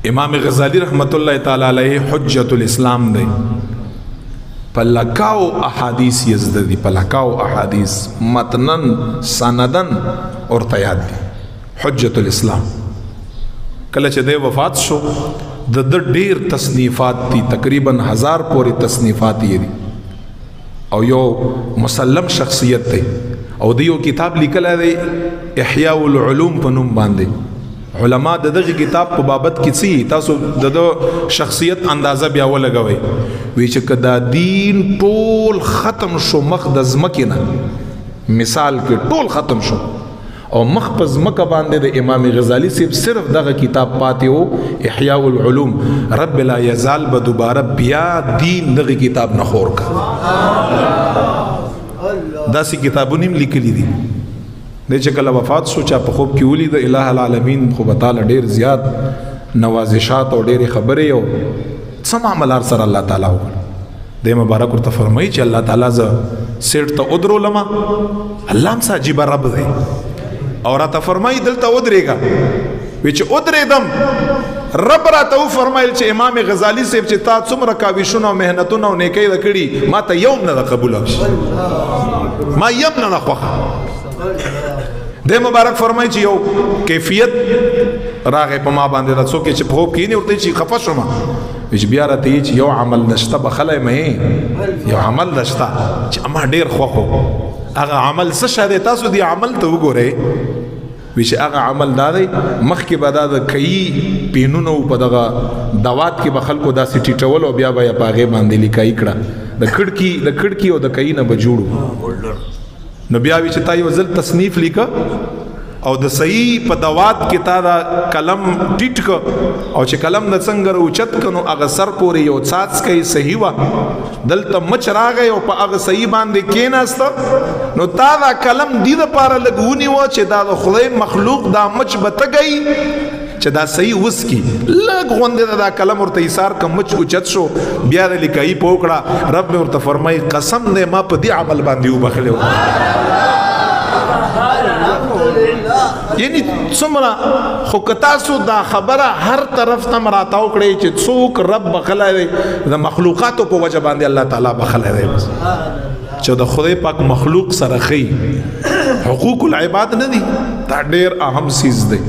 امام غزالی رحمت الله تعالی علیه حجت الاسلام دی پلکاو احادیث یزد دی پلکاو احادیث متنن سندن اور تیاد دی حجت الاسلام کله چې دی وفات شو د ډیر تصنیفات دي تقریبا 1000 پورې تصنیفات دي او یو مسلم شخصیت دی او دیو کتاب لیکل دی احیاء العلوم په نوم باندې علما دغه کتاب په بابت کې څه تاسو د شخصیت اندازه بیا ولګوي وی چې کدا دین ټول ختم شو مخ د زمکه نه مثال کې ټول ختم شو او مخ په زمکه باندې د امام غزالی صرف دغه کتاب پاتې وو احیاء العلوم رب لا یزال به دوباره بیا دین دغه کتاب نه خور کا داسې کتابونه هم لیکلي دي د چې کله وفات شو چا په خوب کې ولید الہ العالمین خو تعالی ډیر زیات نوازشات او ډیر خبرې او سم عملار سره الله تعالی وکړ د مبارک ورته فرمایي چې الله تعالی ز سیټ ته ادرو لما الله هم عجیب رب دی او را ته فرمایي دلته ودرېګا وی چې ودرېدم رب را ته فرمایل چې امام غزالی صاحب چې تا څومره کاوشونه او مهنتونه او نیکي وکړي ما ته یوم نه قبول شي ما یوم نه خوخه د مبارک فرمایي چې یو کیفیت راغې په ما باندې راڅو کې چې په خوب کې نه ورته چې خفه شوم چې بیا راته چې یو عمل نشته بخلای مې یو عمل نشته چې اما ډیر خوخو هغه عمل څه شاده تاسو دی عمل ته وګورئ وی چې هغه عمل دادی مخکې به دا د کئی پینونو په دغه دوات کې به خلکو داسې ټیټول او بیا به یې په هغې باندې لیکایي کړه د کړکي او د کئی نه به جوړو نو بیا وی چې تا یو ځل تصنیف لیکه او د صحیح په دوات کې تا دا قلم ټیټ که او چې قلم د څنګه اوچت که نو هغه سر پورې یو څاڅکی صحیح وه دلته مچ راغی او په هغه صحیح باندې کېناسته نو تا دا قلم دې دپاره لږ ونیوه چې دا د خدای مخلوق دا مچ به تګی چې دا صحیح وسکي لږ غوندې دا قلم ورته ایثار که مچ اوچت شو بیا د لیکایي په وکړه رب مې ورته فرمایي قسم دی ما په دې عمل باندې وبخلی یعنی څومره خو که تاسو دا خبره هر طرف ته راتاو کړئ چې څوک رب بخلی دی د مخلوقاتو په وجه باندې الله تعالی بخلی دی چې د خدای پاک مخلوق سره ښیي حقوق العباد نه دي دا ډېر اهم څیز دی